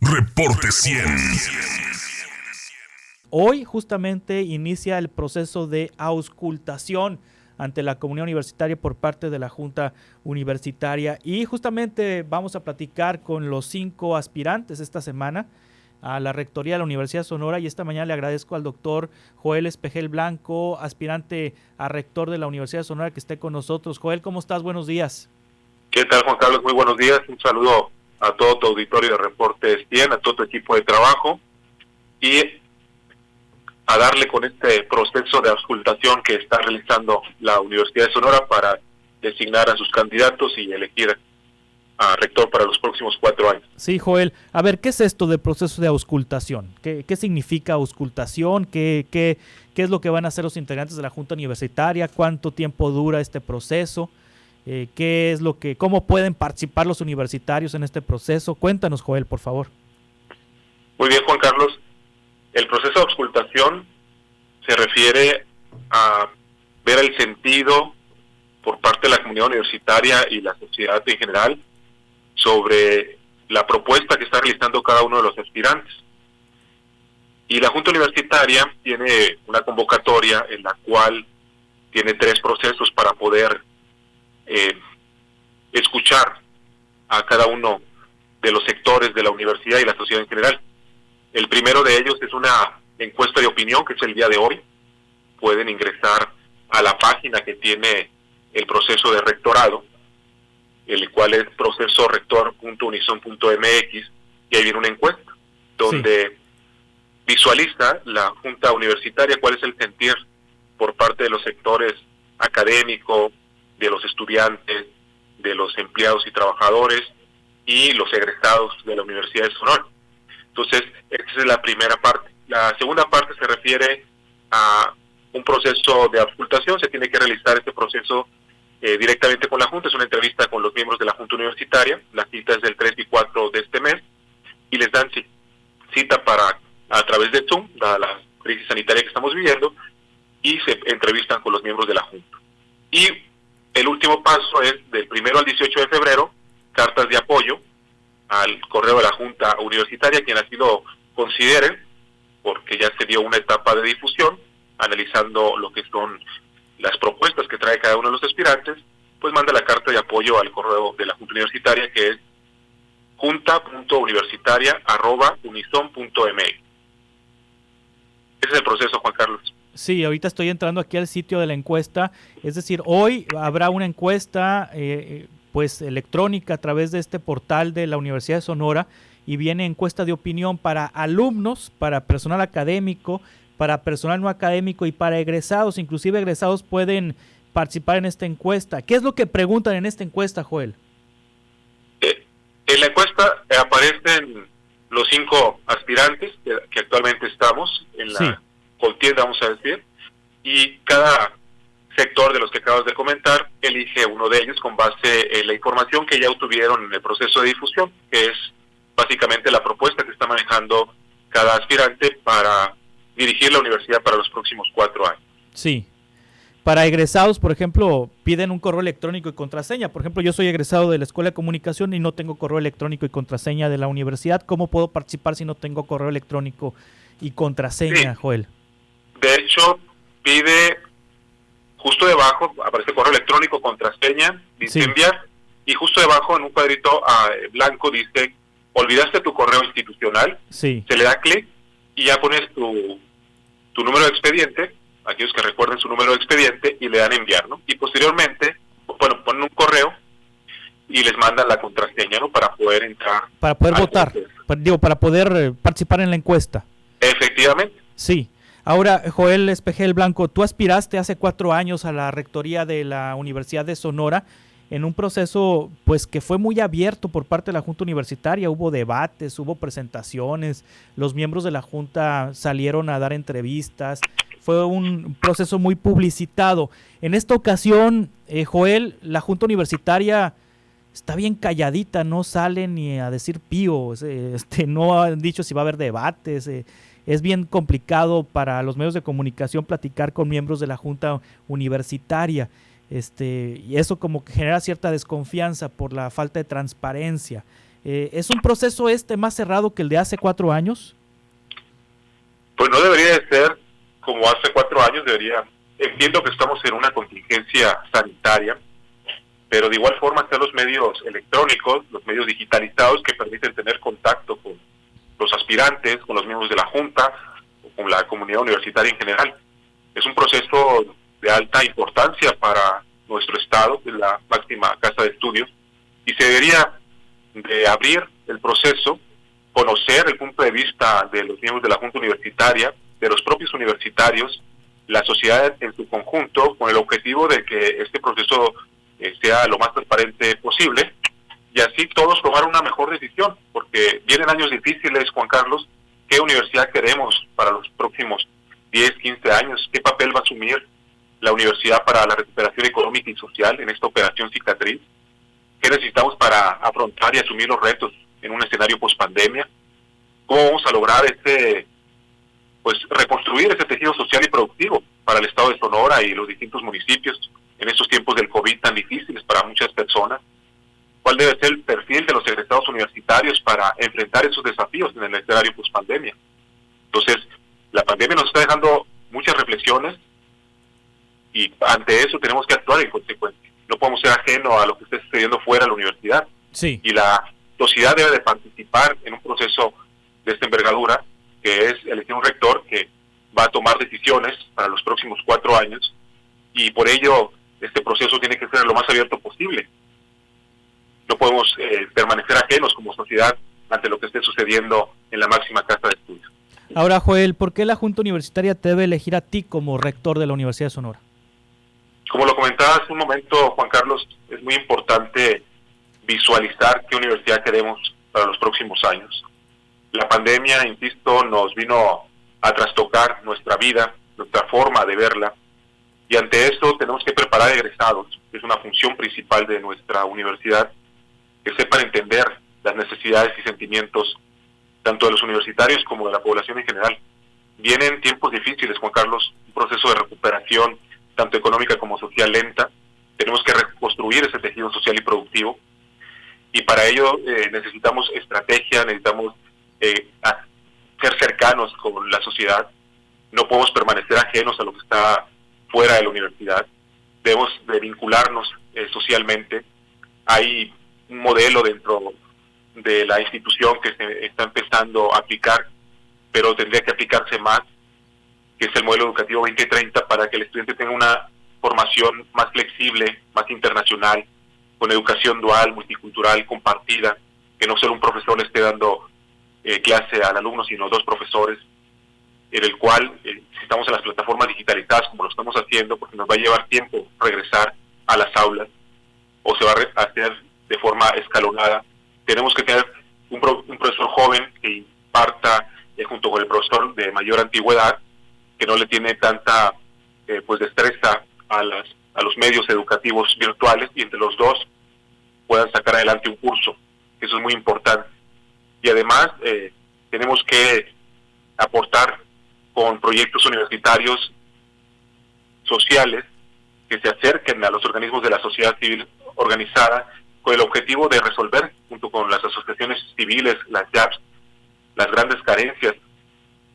Reporte 100. Hoy justamente inicia el proceso de auscultación ante la comunidad universitaria por parte de la Junta Universitaria y justamente vamos a platicar con los 5 aspirantes esta semana a la rectoría de la Universidad de Sonora, y esta mañana le agradezco al doctor Joel Espejel Blanco, aspirante a rector de la Universidad de Sonora, que esté con nosotros. Joel, ¿cómo estás? Buenos días. ¿Qué tal, Juan Carlos? Muy buenos días. Un saludo a todo tu auditorio de Reportes 100, a todo tu equipo de trabajo y a darle con este proceso de auscultación que está realizando la Universidad de Sonora para designar a sus candidatos y elegir a rector para los próximos 4 años. Sí, Joel. A ver, ¿qué es esto de proceso de auscultación? ¿Qué significa auscultación? ¿Qué es lo que van a hacer los integrantes de la Junta Universitaria? ¿Cuánto tiempo dura este proceso? ¿Cómo pueden participar los universitarios en este proceso? Cuéntanos, Joel, por favor. Muy bien, Juan Carlos. El proceso de auscultación se refiere a ver el sentido por parte de la comunidad universitaria y la sociedad en general sobre la propuesta que está realizando cada uno de los aspirantes. Y la Junta Universitaria tiene una convocatoria en la cual tiene 3 procesos para poder escuchar a cada uno de los sectores de la universidad y la sociedad en general. El primero de ellos es una encuesta de opinión, que es el día de hoy. Pueden ingresar a la página que tiene el proceso de rectorado, el cual es procesorector.unison.mx, y ahí viene una encuesta donde visualiza la Junta Universitaria cuál es el sentir por parte de los sectores académico, de los estudiantes, de los empleados y trabajadores y los egresados de la Universidad de Sonora. Entonces, esa es la primera parte. La segunda parte se refiere a un proceso de auscultación. Se tiene que realizar este proceso directamente con la Junta. Es una entrevista con los miembros de la Junta Universitaria. La cita es del 3 y 4 de este mes y les dan cita a través de Zoom, dada la crisis sanitaria que estamos viviendo, y se entrevistan con los miembros de la Junta. Y el último paso es del 1 al 18 de febrero, cartas de apoyo al correo de la Junta Universitaria, quien así lo considere, porque ya se dio una etapa de difusión, analizando lo que son las propuestas que trae cada uno de los aspirantes, pues manda la carta de apoyo al correo de la Junta Universitaria, que es junta.universitaria@unison.mx. Ese es el proceso, Juan Carlos. Sí, ahorita estoy entrando aquí al sitio de la encuesta, es decir, hoy habrá una encuesta pues electrónica a través de este portal de la Universidad de Sonora, y viene encuesta de opinión para alumnos, para personal académico, para personal no académico y para egresados. Inclusive egresados pueden participar en esta encuesta. ¿Qué es lo que preguntan en esta encuesta, Joel? En la encuesta aparecen los 5 aspirantes que actualmente estamos en la contienda, vamos a decir, y cada sector de los que acabas de comentar elige uno de ellos con base en la información que ya obtuvieron en el proceso de difusión, que es básicamente la propuesta que está manejando cada aspirante para dirigir la universidad para los próximos 4 años. Sí. Para egresados, por ejemplo, piden un correo electrónico y contraseña. Por ejemplo, yo soy egresado de la Escuela de Comunicación y no tengo correo electrónico y contraseña de la universidad. ¿Cómo puedo participar si no tengo correo electrónico y contraseña, Joel? De hecho, pide justo debajo, aparece correo electrónico, contraseña, dice enviar, y justo debajo en un cuadrito blanco dice, olvidaste tu correo institucional, se le da clic y ya pones tu número de expediente, aquellos que recuerden su número de expediente, y le dan enviar, ¿no? Y posteriormente, bueno, ponen un correo y les mandan la contraseña, ¿no? Para poder entrar. Para poder votar, para poder participar en la encuesta. Efectivamente. Sí. Ahora, Joel Espejel Blanco, tú aspiraste hace 4 años a la rectoría de la Universidad de Sonora en un proceso pues que fue muy abierto por parte de la Junta Universitaria. Hubo debates, hubo presentaciones, los miembros de la Junta salieron a dar entrevistas, fue un proceso muy publicitado. En esta ocasión, Joel, la Junta Universitaria está bien calladita, no sale ni a decir pío, no han dicho si va a haber debates, es bien complicado para los medios de comunicación platicar con miembros de la Junta Universitaria. Y eso como que genera cierta desconfianza por la falta de transparencia. ¿Es un proceso más cerrado que el de hace 4 años? Pues no debería de ser como hace 4 años, entiendo que estamos en una contingencia sanitaria, pero de igual forma están los medios electrónicos, los medios digitalizados que permiten tener contacto con los aspirantes, con los miembros de la Junta, o con la comunidad universitaria en general. Es un proceso de alta importancia para nuestro Estado, que es la máxima casa de estudios, y se debería de abrir el proceso, conocer el punto de vista de los miembros de la Junta Universitaria, de los propios universitarios, la sociedad en su conjunto, con el objetivo de que este proceso sea lo más transparente posible, y así todos tomar una mejor decisión, porque vienen años difíciles, Juan Carlos. ¿Qué universidad queremos para los próximos 10, 15 años? ¿Qué papel va a asumir la universidad para la recuperación económica y social en esta operación cicatriz? ¿Qué necesitamos para afrontar y asumir los retos en un escenario post-pandemia? ¿Cómo vamos a lograr reconstruir ese tejido social y productivo para el Estado de Sonora y los distintos municipios en estos tiempos del COVID tan difíciles para muchas personas? ¿Cuál debe ser el perfil de los egresados universitarios para enfrentar esos desafíos en el escenario post-pandemia? Entonces, la pandemia nos está dejando muchas reflexiones y ante eso tenemos que actuar en consecuencia. No podemos ser ajenos a lo que está sucediendo fuera de la universidad. Sí. Y la sociedad debe de participar en un proceso de esta envergadura, que es elegir un rector que va a tomar decisiones para los próximos 4 años, y por ello este proceso tiene que ser lo más abierto posible. No podemos permanecer ajenos como sociedad ante lo que esté sucediendo en la máxima casa de estudios. Ahora, Joel, ¿por qué la Junta Universitaria te debe elegir a ti como rector de la Universidad de Sonora? Como lo comentaba hace un momento, Juan Carlos, es muy importante visualizar qué universidad queremos para los próximos años. La pandemia, insisto, nos vino a trastocar nuestra vida, nuestra forma de verla, y ante esto tenemos que preparar egresados, que es una función principal de nuestra universidad, que sepan entender las necesidades y sentimientos tanto de los universitarios como de la población en general. Vienen tiempos difíciles, Juan Carlos, un proceso de recuperación tanto económica como social lenta. Tenemos que reconstruir ese tejido social y productivo, y para ello necesitamos estrategia, necesitamos ser cercanos con la sociedad. No podemos permanecer ajenos a lo que está fuera de la universidad. Debemos de vincularnos socialmente. Hay un modelo dentro de la institución que se está empezando a aplicar, pero tendría que aplicarse más, que es el modelo educativo 2030, para que el estudiante tenga una formación más flexible, más internacional, con educación dual, multicultural, compartida, que no solo un profesor le esté dando clase al alumno, sino 2 profesores, en el cual, si estamos en las plataformas digitalizadas, como lo estamos haciendo, porque nos va a llevar tiempo regresar a las aulas, o se va a hacer de forma escalonada, tenemos que tener un profesor joven que imparta junto con el profesor de mayor antigüedad, que no le tiene tanta destreza a los medios educativos virtuales, y entre los dos puedan sacar adelante un curso. Eso es muy importante. Y además tenemos que aportar con proyectos universitarios sociales que se acerquen a los organismos de la sociedad civil organizada, con el objetivo de resolver, junto con las asociaciones civiles, las JAPS, las grandes carencias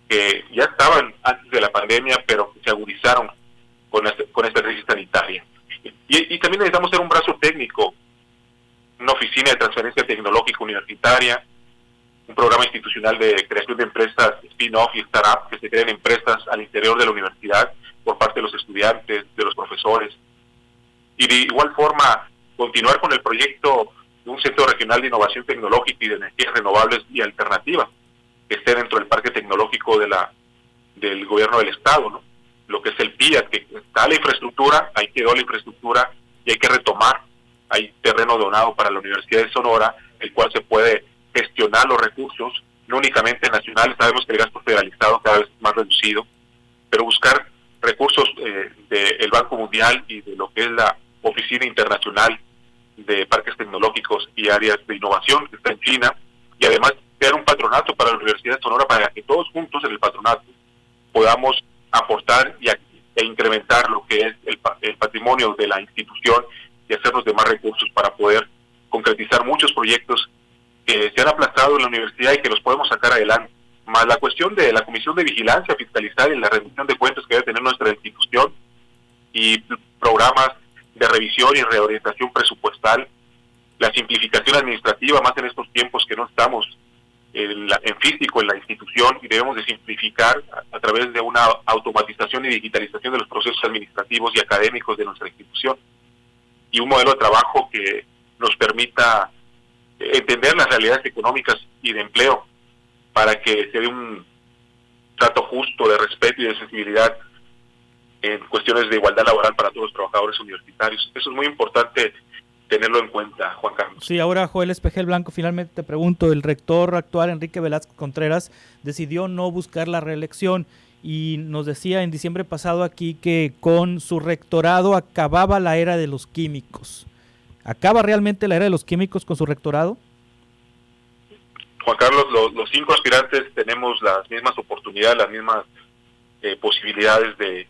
que ya estaban antes de la pandemia, pero que se agudizaron con esta crisis sanitaria. Y también necesitamos ser un brazo técnico, una oficina de transferencia tecnológica universitaria, un programa institucional de creación de empresas spin-off y startup, que se creen empresas al interior de la universidad por parte de los estudiantes, de los profesores. Y de igual forma, continuar con el proyecto de un centro regional de innovación tecnológica y de energías renovables y alternativas, que esté dentro del parque tecnológico del gobierno del Estado, ¿no? Lo que es el PIA, que está la infraestructura, ahí quedó la infraestructura y hay que retomar. Hay terreno donado para la Universidad de Sonora, el cual se puede gestionar los recursos, no únicamente nacionales. Sabemos que el gasto federalizado cada vez es más reducido, pero buscar recursos del Banco Mundial y de lo que es la Oficina Internacional de Parques Tecnológicos y Áreas de Innovación, que está en China, y además crear un patronato para la Universidad de Sonora, para que todos juntos en el patronato podamos aportar e incrementar lo que es el patrimonio de la institución y hacernos de más recursos para poder concretizar muchos proyectos que se han aplazado en la universidad y que los podemos sacar adelante. Más la cuestión de la Comisión de Vigilancia Fiscalizar y la rendición de cuentas que debe tener nuestra institución y programas de revisión y reorientación presupuestal, la simplificación administrativa, más en estos tiempos que no estamos en físico en la institución y debemos de simplificar a través de una automatización y digitalización de los procesos administrativos y académicos de nuestra institución y un modelo de trabajo que nos permita entender las realidades económicas y de empleo para que se dé un trato justo, de respeto y de sensibilidad en cuestiones de igualdad laboral para todos los trabajadores universitarios. Eso es muy importante tenerlo en cuenta, Juan Carlos. Sí, ahora Joel Espejel Blanco, finalmente te pregunto, el rector actual, Enrique Velázquez Contreras, decidió no buscar la reelección y nos decía en diciembre pasado aquí que con su rectorado acababa la era de los químicos. ¿Acaba realmente la era de los químicos con su rectorado? Juan Carlos, los 5 aspirantes tenemos las mismas oportunidades, las mismas posibilidades de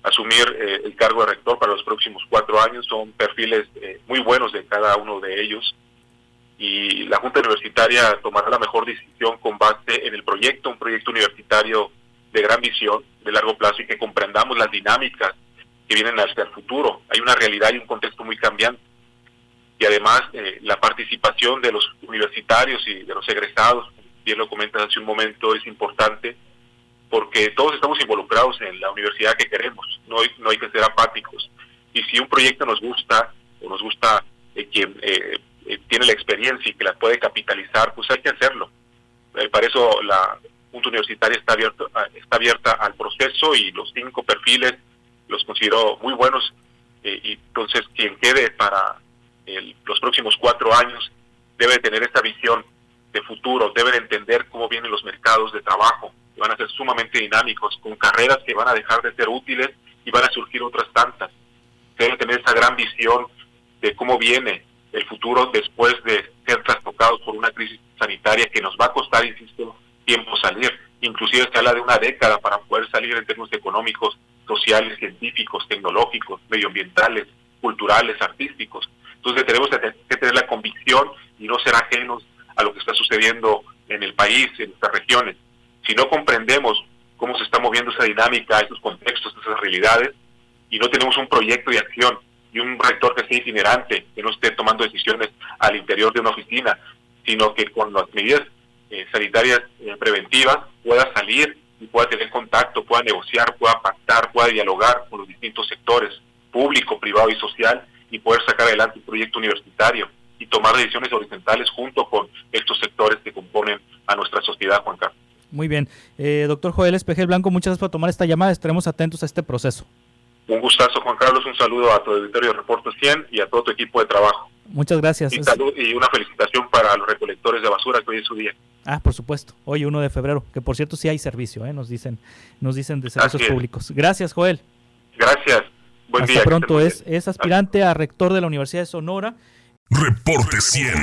asumir el cargo de rector para los próximos 4 años. Son perfiles muy buenos de cada uno de ellos y la Junta Universitaria tomará la mejor decisión con base en el proyecto, un proyecto universitario de gran visión, de largo plazo y que comprendamos las dinámicas que vienen hacia el futuro. Hay una realidad y un contexto muy cambiante y además la participación de los universitarios y de los egresados, bien lo comentas hace un momento, es importante porque todos estamos involucrados en la universidad que queremos, no hay que ser apáticos. Y si un proyecto nos gusta, o nos gusta quien tiene la experiencia y que la puede capitalizar, pues hay que hacerlo. Para eso la Junta Universitaria está abierta al proceso y los 5 perfiles los considero muy buenos. Y entonces quien quede para los próximos 4 años debe tener esta visión de futuro, debe de entender cómo vienen los mercados de trabajo, que van a ser sumamente dinámicos, con carreras que van a dejar de ser útiles y van a surgir otras tantas. Debe tener esa gran visión de cómo viene el futuro después de ser trastocados por una crisis sanitaria que nos va a costar, insisto, tiempo salir. Inclusive se habla de una década para poder salir en términos económicos, sociales, científicos, tecnológicos, medioambientales, culturales, artísticos. Entonces tenemos que tener la convicción y no ser ajenos a lo que está sucediendo en el país, en nuestras regiones. Si no comprendemos cómo se está moviendo esa dinámica, esos contextos, esas realidades, y no tenemos un proyecto de acción y un rector que sea itinerante, que no esté tomando decisiones al interior de una oficina, sino que con las medidas sanitarias preventivas pueda salir y pueda tener contacto, pueda negociar, pueda pactar, pueda dialogar con los distintos sectores, público, privado y social, y poder sacar adelante un proyecto universitario y tomar decisiones horizontales junto con estos sectores que componen a nuestra sociedad, Juan Carlos. Muy bien. Doctor Joel Espejel Blanco, muchas gracias por tomar esta llamada. Estaremos atentos a este proceso. Un gustazo, Juan Carlos. Un saludo a tu auditorio de Reporte 100 y a todo tu equipo de trabajo. Muchas gracias. Y salud y una felicitación para los recolectores de basura, que hoy es su día. Por supuesto. Hoy 1 de febrero, que por cierto sí hay servicio, nos dicen de servicios públicos. Gracias, Joel. Gracias. Buen día. Hasta pronto. Es aspirante a rector de la Universidad de Sonora. Reporte 100.